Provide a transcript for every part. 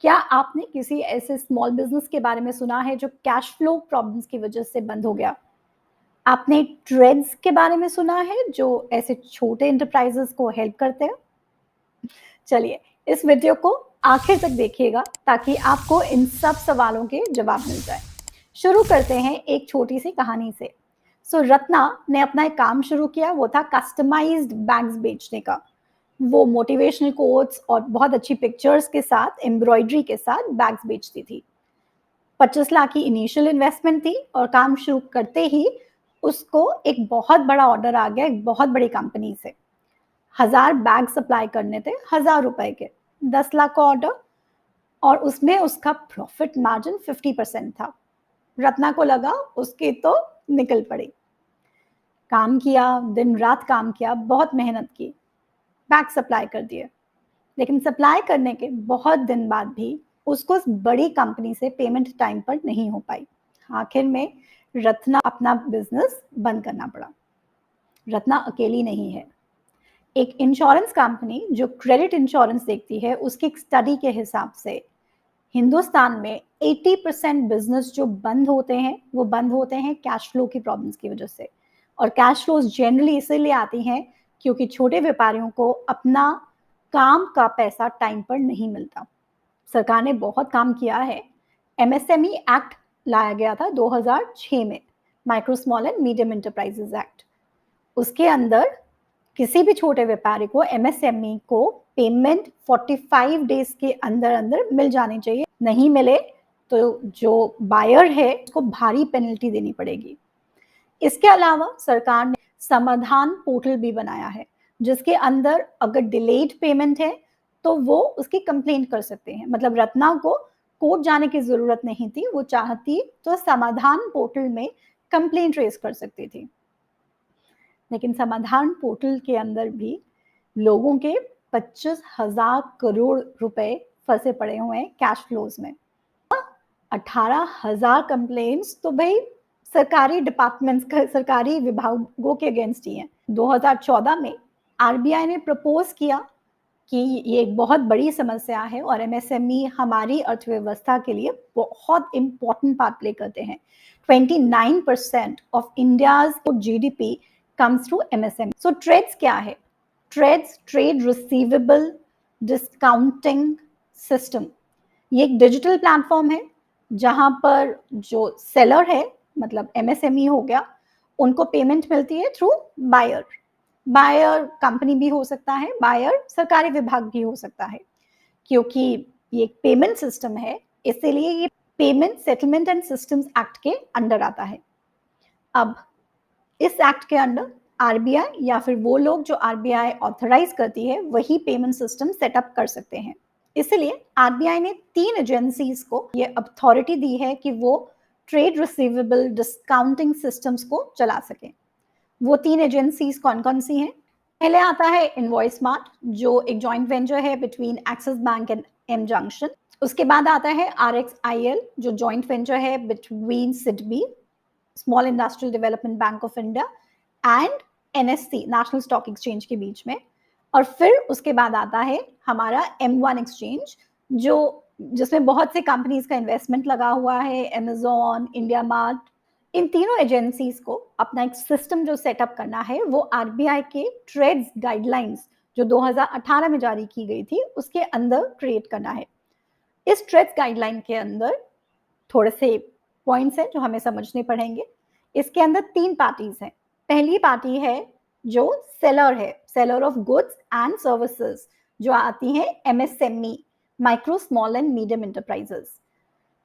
क्या आपने किसी ऐसे स्मॉल बिज़नेस के बारे में सुना है जो कैश फ्लो प्रॉब्लम्स की वजह से बंद हो गया? आपने ट्रेड्स के बारे में सुना है जो ऐसे छोटे एंटरप्राइजेज़ को हेल्प करते हैं? चलिए, इस वीडियो को आखिर तक देखिएगा ताकि आपको इन सब सवालों के जवाब मिल जाएँ। शुरू करते हैं एक छोटी-सी कहानी से। रत्ना ने अपना एक काम शुरू किया, वो था कस्टमाइज्ड बैग्स बेचने का। वो मोटिवेशनल कोट्स और बहुत अच्छी पिक्चर्स के साथ, एम्ब्रॉयडरी के साथ बैग्स बेचती थी। 25 लाख की इनिशियल इन्वेस्टमेंट थी और काम शुरू करते ही उसको एक बहुत बड़ा ऑर्डर आ गया एक बहुत बड़ी कंपनी से। 1000 बैग सप्लाई करने थे, 1000 रुपए के, 10 लाख का ऑर्डर और उसमें उसका प्रॉफिट मार्जिन 50% था। रत्ना को लगा उसकी तो निकल पड़ी। काम किया, दिन रात काम किया, बहुत मेहनत की, बैग सप्लाई कर दिए। लेकिन सप्लाई करने के बहुत दिन बाद भी उसको उस बड़ी कंपनी से पेमेंट टाइम पर नहीं हो पाई। आखिर में रत्ना अपना बिजनेस बंद करना पड़ा। रत्ना अकेली नहीं है। एक इंश्योरेंस कंपनी जो क्रेडिट इंश्योरेंस देखती है, उसकी एक स्टडी के हिसाब से हिंदुस्तान में 80% बिजनेस जो बंद होते हैं, वो बंद होते हैं कैश फ्लो की प्रॉब्लम्स की वजह से। और कैश फ्लोज जनरली इसीलिए आती हैं क्योंकि छोटे व्यापारियों को अपना काम का पैसा टाइम पर नहीं मिलता। सरकार ने बहुत काम किया है। एमएसएमई एक्ट लाया गया था 2006 में, micro small and medium enterprises act. उसके अंदर किसी भी छोटे व्यापारी को, एमएसएमई को पेमेंट 45 डेज के अंदर अंदर मिल जानी चाहिए। नहीं मिले तो जो बायर है उसको भारी पेनल्टी देनी पड़ेगी। इसके अलावा सरकार ने समाधान पोर्टल भी बनाया है जिसके अंदर अगर डिलेड पेमेंट है तो वो उसकी कंप्लेंट कर सकते हैं। मतलब रत्ना को कोर्ट जाने की जरूरत नहीं थी, वो चाहती तो समाधान पोर्टल में कंप्लेंट रेज कर सकती थी। लेकिन समाधान पोर्टल के अंदर भी लोगों के 25,000 करोड़ रुपए फंसे पड़े हुए हैं कैश फ्लोज में। 18,000 कंप्लेंट्स तो भाई सरकारी डिपार्टमेंट्स का, सरकारी विभागों के अगेंस्ट ही हैं। 2014 में आरबीआई ने प्रपोज किया कि ये एक बहुत बड़ी समस्या है और एमएसएमई हमारी अर्थव्यवस्था के लिए बहुत इंपॉर्टेंट पार्ट प्ले करते हैं। 29% of India's GDP comes through MSME. So trades क्या है? Trades trade receivable discounting system. ये एक डिजिटल प्लेटफॉर्म है जहां पर जो सेलर है, मतलब एमएसएमई हो गया, उनको पेमेंट मिलती है थ्रू बायर। बायर कंपनी भी हो सकता है, बायर सरकारी विभाग भी हो सकता है। क्योंकि ये एक पेमेंट सिस्टम है इसीलिए ये payment settlement and systems act के अंडर आता है। अब इस एक्ट के अंडर आरबीआई या फिर वो लोग जो आरबीआई ऑथराइज करती है वही पेमेंट सिस्टम सेटअप कर सकते हैं। इसलिए आरबीआई ने 3 एजेंसीज को ये अथॉरिटी दी है कि वो ट्रेड रिसीवेबल डिस्काउंटिंग सिस्टम्स को चला सके। वो 3 एजेंसीज कौन कौन सी हैं? पहले आता है इनवॉइस स्मार्ट जो एक जॉइंट वेंचर है between Axis bank and M junction. उसके बाद आता है आरएक्सआईएल जो जॉइंट वेंचर है between SIDBI, small industrial development bank of India, and NSC, national stock exchange के बीच में। और फिर उसके बाद आता है हमारा M1 एक्सचेंज जो जिसमें बहुत से कंपनीज का इन्वेस्टमेंट लगा हुआ है, अमेजॉन, इंडिया मार्ट। इन तीनों एजेंसीज को अपना एक सिस्टम जो सेटअप करना है वो आरबीआई के ट्रेड्स गाइडलाइंस जो 2018 में जारी की गई थी उसके अंदर क्रिएट करना है। इस ट्रेड्स गाइडलाइन के अंदर थोड़े से पॉइंट्स हैं जो हमें समझने पड़ेंगे। इसके अंदर 3 पार्टीज हैं। पहली पार्टी है जो सेलर है, seller of goods and services, जो आती है MSME, micro small and medium enterprises.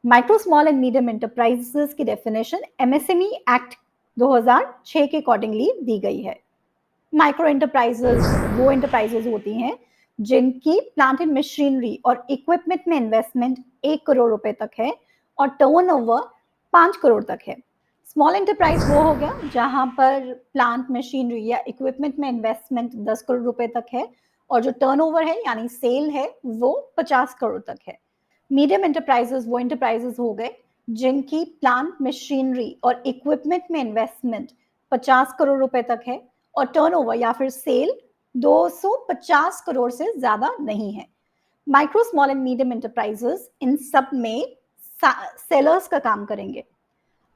Micro small and medium enterprises की डेफिनेशन एमएसएमई एक्ट 2006 के अकॉर्डिंगली दी गई है। माइक्रो एंटरप्राइजेस वो एंटरप्राइजेस होती हैं जिनकी प्लांट एंड मशीनरी और इक्विपमेंट में इन्वेस्टमेंट 1 करोड़ रुपए तक है और टर्नओवर 5 करोड़ तक है। स्मॉल एंटरप्राइज वो हो गया जहां पर प्लांट मशीनरी या इक्विपमेंट में इन्वेस्टमेंट 10 करोड़ रुपए तक है और जो टर्नओवर है यानी सेल है वो 50 करोड़ तक है। मीडियम एंटरप्राइजेस वो एंटरप्राइजेस हो गए जिनकी प्लांट मशीनरी और इक्विपमेंट में इन्वेस्टमेंट 50 करोड़ रुपए तक है और टर्नओवर या फिर सेल 250 करोड़ से ज्यादा नहीं है। Micro small and medium enterprises इन सब में सेलर्स का काम करेंगे।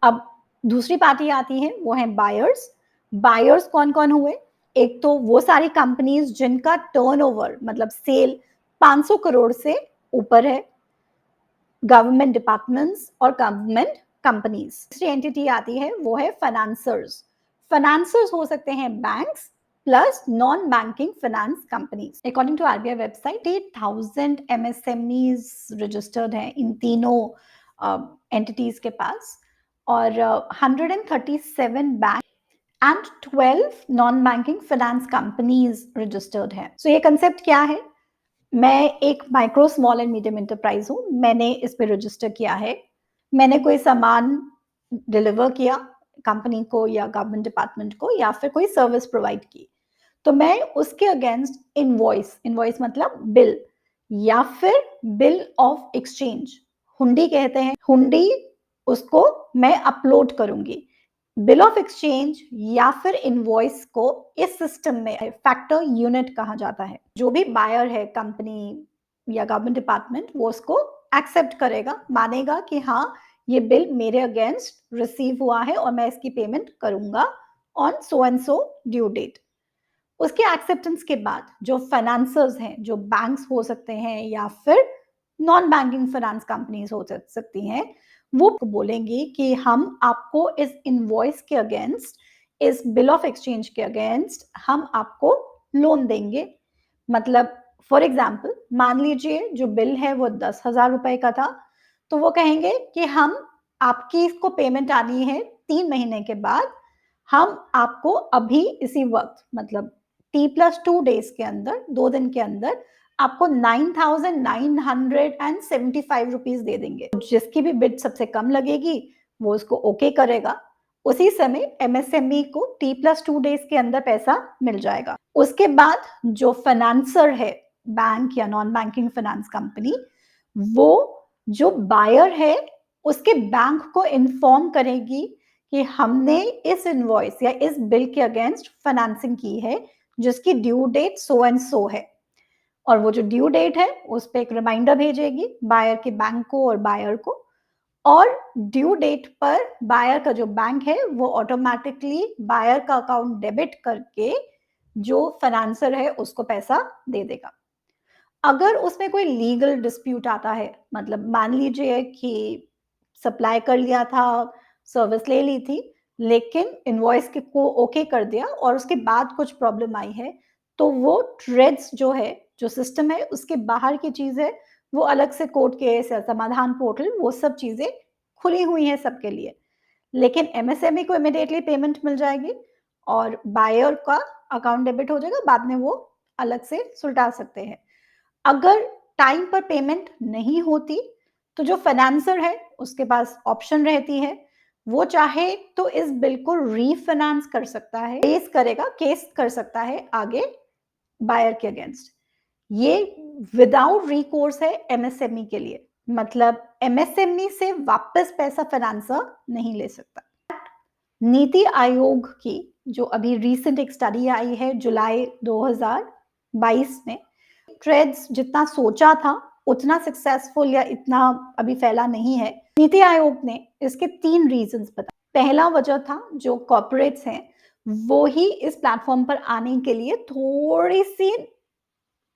अब दूसरी पार्टी आती है, वो है बायर्स। बायर्स कौन कौन हुए? एक तो वो सारी कंपनीज जिनका टर्नओवर मतलब सेल 500 करोड़ से ऊपर है, गवर्नमेंट डिपार्टमेंट्स और गवर्नमेंट कंपनीज। तीसरी एंटिटी आती है, वो है फाइनेंसर्स। फाइनेंसर्स हो सकते हैं banks plus non banking finance companies. According to RBI website 8,000 MSMEs registered हैं इन तीनों एंटिटीज के पास, और 137 bank and 12 non banking finance companies registered हैं। सो ये कंसेप्ट क्या है? मैं एक micro small and medium enterprise हूँ, मैंने इस पे रजिस्टर किया है, मैंने कोई सामान डिलीवर किया कंपनी को या गवर्नमेंट डिपार्टमेंट को, या फिर कोई सर्विस प्रोवाइड की, तो मैं उसके अगेंस्ट इनवॉइस, इनवॉइस मतलब बिल या फिर बिल ऑफ एक्सचेंज, हुंडी कहते हैं, हुंडी, उसको मैं अपलोड करूंगी। बिल ऑफ एक्सचेंज या फिर इनवॉइस को इस सिस्टम में फैक्टर यूनिट कहा जाता है। जो भी बायर है, कंपनी या गवर्नमेंट डिपार्टमेंट, वो उसको एक्सेप्ट करेगा, मानेगा कि हाँ ये बिल मेरे अगेंस्ट रिसीव हुआ है और मैं इसकी पेमेंट करूंगा on so and so due date. उसके एक्सेप्टेंस के बाद जो फाइनेंसर्स हैं, जो बैंक्स हो सकते हैं या फिर नॉन बैंकिंग फाइनेंस कंपनीज हो सकती हैं, वो बोलेंगी कि हम आपको इस इनवॉइस के अगेंस्ट, इस बिल ऑफ एक्सचेंज के अगेंस्ट हम आपको लोन देंगे। मतलब फॉर एग्जाम्पल मान लीजिए जो बिल है वो 10,000 रुपए का था, तो वो कहेंगे कि हम आपकी इसको पेमेंट आनी है 3 महीने के बाद, हम आपको अभी इसी वक्त मतलब T+2 डेज के अंदर, 2 दिन के अंदर आपको 9,975 रुपीज दे देंगे। जिसकी भी बिड सबसे कम लगेगी वो उसको ओके करेगा, उसी समय एमएसएमई को T+2 डेज के अंदर पैसा मिल जाएगा। उसके बाद जो फाइनेंसर है, बैंक या नॉन बैंकिंग फाइनेंस कंपनी, वो जो बायर है उसके बैंक को इन्फॉर्म करेगी कि हमने इस इनवॉइस या इस बिल के अगेंस्ट फाइनेंसिंग की है जिसकी due date so and so है, और वो जो ड्यू डेट है उस पर एक रिमाइंडर भेजेगी बायर के बैंक को और बायर को, और ड्यू डेट पर बायर का जो बैंक है वो ऑटोमेटिकली बायर का अकाउंट डेबिट करके जो फाइनेंसर है उसको पैसा दे देगा। अगर उसमें कोई लीगल डिस्प्यूट आता है, मतलब मान लीजिए कि सप्लाई कर लिया था, सर्विस ले ली थी, लेकिन इनवॉइस के को ओके कर दिया और उसके बाद कुछ प्रॉब्लम आई है, तो वो ट्रेड्स जो है, जो सिस्टम है उसके बाहर की चीज है, वो अलग से कोर्ट केस या समाधान पोर्टल, वो सब चीजें खुली हुई हैं सबके लिए। लेकिन एमएसएमई को इमीडिएटली पेमेंट मिल जाएगी और बायर का अकाउंट डेबिट हो जाएगा, बाद में वो अलग से सुलटा सकते हैं। अगर टाइम पर पेमेंट नहीं होती तो जो फाइनेंसर है उसके पास ऑप्शन रहती है, वो चाहे तो इस बिल को रीफाइनेंस कर सकता है, केस कर सकता है आगे बायर के अगेंस्ट। ये विदाउट रिकोर्स है एमएसएमई के लिए, मतलब एमएसएमई से वापस पैसा फाइनेंसर नहीं ले सकता। नीति आयोग की जो अभी रीसेंट एक स्टडी आई है जुलाई 2022 में, ट्रेड्स जितना सोचा था उतना सक्सेसफुल या इतना अभी फैला नहीं है। नीति आयोग ने इसके 3 रीजंस बताए। पहला वजह था जो कॉर्पोरेट्स हैं वो ही इस प्लेटफॉर्म पर आने के लिए थोड़ी सी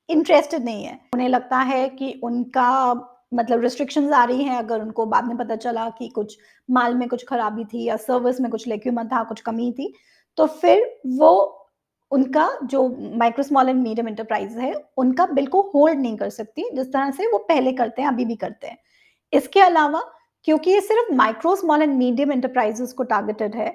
इंटरेस्टेड नहीं है। उन्हें लगता है कि उनका मतलब रिस्ट्रिक्शंस आ रही हैं, अगर उनको बाद में पता चला कि कुछ माल में कुछ खराबी थी या सर्विस में कुछ लेक्यूमन था, कुछ कमी थी, तो फिर वो उनका जो micro small and medium enterprise है उनका बिल को होल्ड नहीं कर सकती जिस तरह से वो पहले करते हैं, अभी भी करते हैं। इसके अलावा क्योंकि ये सिर्फ micro small and medium enterprises को टारगेटेड है,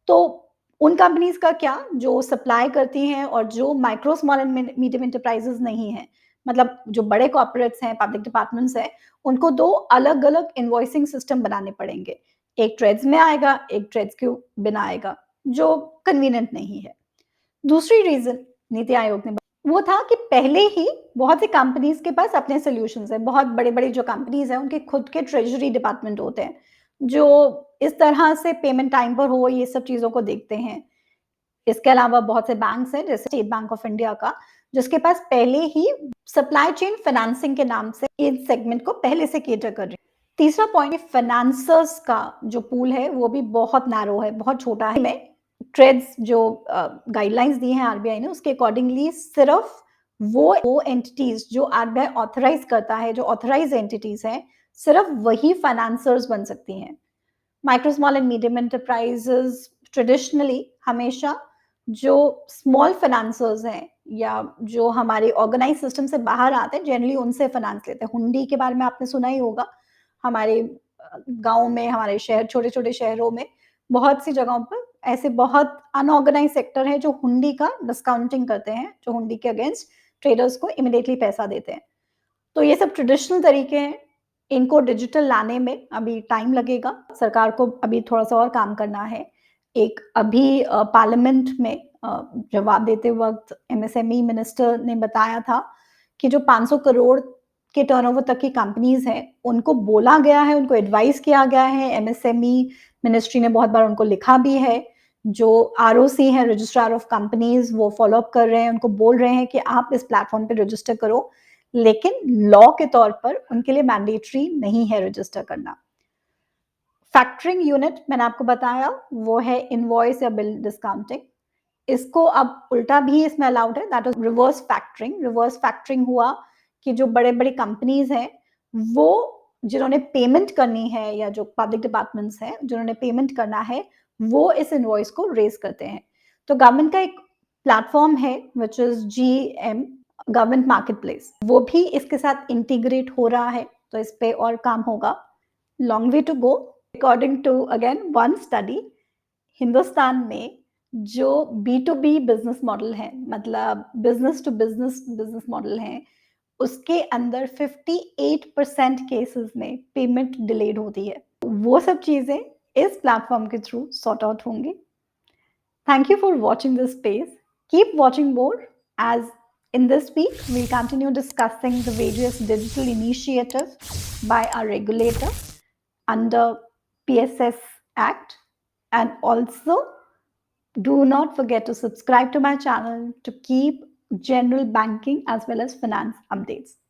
तो उन कंपनीज का क्या जो सप्लाई करती हैं और जो micro small and medium enterprises नहीं है, मतलब जो बड़े कॉर्पोरेट्स हैं, पब्लिक डिपार्टमेंट्स हैं, उनको 2 अलग-अलग इनवॉइसिंग सिस्टम बनाने पड़ेंगे। एक ट्रेड्स में आएगा, एक ट्रेड्स के बिना आएगा, जो कन्वीनिएंट नहीं है। दूसरी रीजन नीति आयोग ने वो था कि पहले ही बहुत सी कंपनीज के पास अपने सॉल्यूशंस हैं। बहुत बड़े-बड़े जो कंपनीज हैं उनके खुद के ट्रेजरी डिपार्टमेंट होते हैं, जो इस तरह से पेमेंट टाइम पर हो ये सब चीज़ों को देखते हैं। इसके अलावा बहुत से बैंक्स हैं जैसे स्टेट बैंक ऑफ इंडिया का, जिसके पास पहले ही सप्लाई चेन फाइनेंसिंग के नाम से इस सेगमेंट को पहले से केटर कर रही है। तीसरा पॉइंट, फाइनेंसर्स का जो पूल है वो भी बहुत नैरो है, बहुत छोटा है। में ट्रेड्स जो गाइडलाइंस दी हैं आरबीआई ने, उसके अकॉर्डिंगली सिर्फ वो एंटिटीज जो आरबीआई ऑथराइज करता है, जो ऑथराइज एंटिटीज हैं, सिर्फ वही फाइनेंसर्स बन सकती हैं। Micro small and medium enterprises traditionally हमेशा जो स्मॉल फाइनेंसर्स हैं या जो हमारे ऑर्गेनाइज सिस्टम से बाहर आते हैं, जनरली उनसे फाइनेंस लेते हैं। हुंडी के बारे में आपने सुना ही होगा। हमारे गांव में, हमारे शहर, छोटे छोटे शहरों में बहुत सी जगहों पर ऐसे बहुत अनऑर्गेनाइज सेक्टर है जो हुंडी का डिस्काउंटिंग करते हैं, जो हुंडी के अगेंस्ट ट्रेडर्स को इमिडिएटली पैसा देते हैं। तो ये सब ट्रेडिशनल तरीके हैं। इनको डिजिटल लाने में अभी टाइम लगेगा। सरकार को अभी थोड़ा-सा और काम करना है। एक अभी पार्लियामेंट में जवाब देते वक़्त एमएसएमई मिनिस्टर ने बताया था कि जो 500 करोड़ के टर्नओवर तक की कंपनीज़ हैं, उनको बोला गया है, उनको एडवाइस किया गया है। एमएसएमई मिनिस्ट्री ने बहुत बार उनको लिखा भी है। जो आरओसी है, रजिस्ट्रार ऑफ कंपनीज़, वो फ़ॉलो अप कर रहे हैं, उनको बोल रहे हैं कि आप इस प्लेटफ़ॉर्म पे रजिस्टर करो। लेकिन लॉ के तौर पर उनके लिए मैंडेटरी नहीं है रजिस्टर करना। फैक्टरिंग यूनिट मैंने आपको बताया, वो है इनवॉइस या बिल डिस्काउंटिंग। इसको अब उल्टा भी इसमें अलाउड है, that is reverse factoring. Reverse factoring हुआ कि जो बड़े-बड़े कंपनीज हैं, वो जिन्होंने पेमेंट करनी है या जो पब्लिक डिपार्टमेंट्स हैं, जिन्होंने पेमेंट करना है, वो इस इनवॉइस को रेज़ करते हैं। तो गवर्नमेंट का एक प्लेटफ़ॉर्म है which is GM, government market place, वो भी इसके साथ इंटीग्रेट हो रहा है, तो इस पे और काम होगा। Long way to go. According to again one study, Hindustan में जो B to B business model है, मतलब business to business business model है, उसके अंदर 58% केसेस में पेमेंट डिलेड होती है। वो सब चीजें इस प्लेटफॉर्म के थ्रू सॉर्ट आउट होंगी। Thank you for watching this space. Keep watching more, as in this week we'll continue discussing the various digital initiatives by our regulator under PSS Act. And also, do not forget to subscribe to my channel to keep general banking as well as finance updates.